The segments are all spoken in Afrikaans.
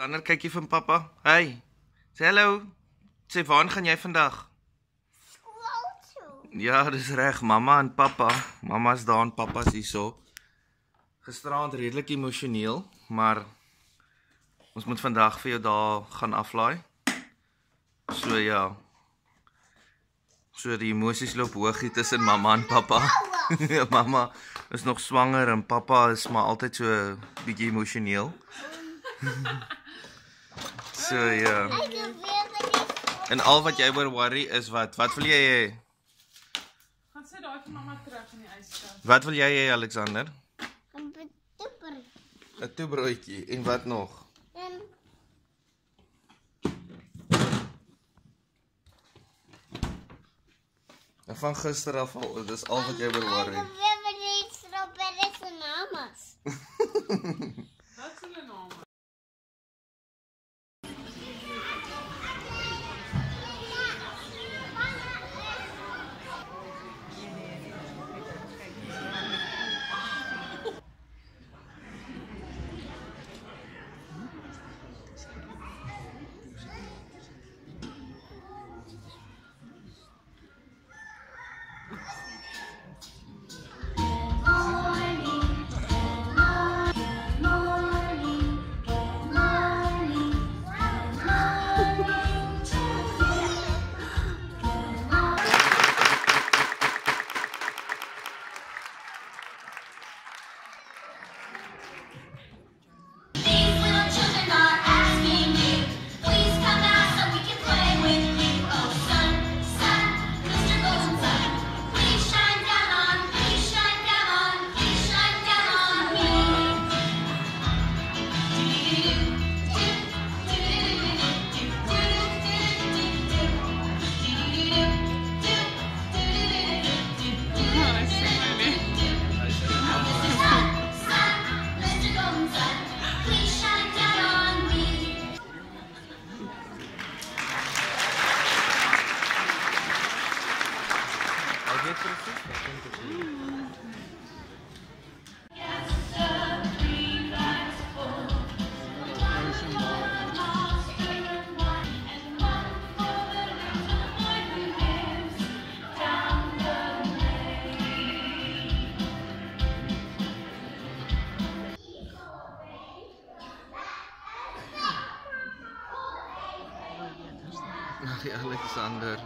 Ander kyk jy van pappa. Hey. Sê hallo. Sê waarheen gaan jy vandag? Skool toe. Ja, dis reg, mamma en pappa. Mamma's daar en pappa's hierso. Gisteraand redelik emosioneel, maar ons moet vandag vir jou daar gaan aflaai. So ja. So die emosies loop hoog hier tussen mamma en pappa. Mamma is nog swanger en pappa is maar altyd so bietjie emosioneel. So ja. En al wat jy oor worry is wat wil jy hê? Gaan sit daai vir mamma terug in die yskas. Wat wil jy hê, Alexander? 'n toeper. 'n toebroodjie en wat nog? En van gister af al, dis al wat jy oor worry. Ek wil net strawberries en namas. Wat is hulle name? Ag, Alexander.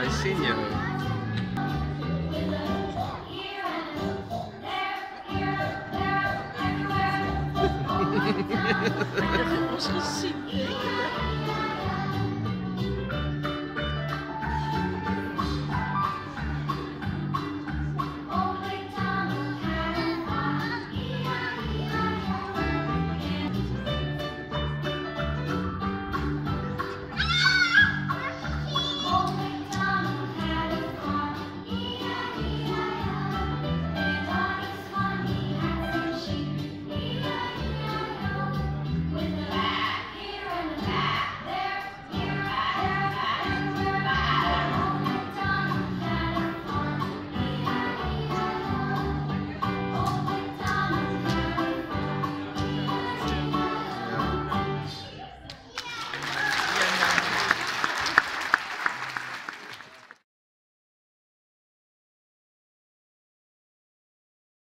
Hy sien jou. Ons gesien.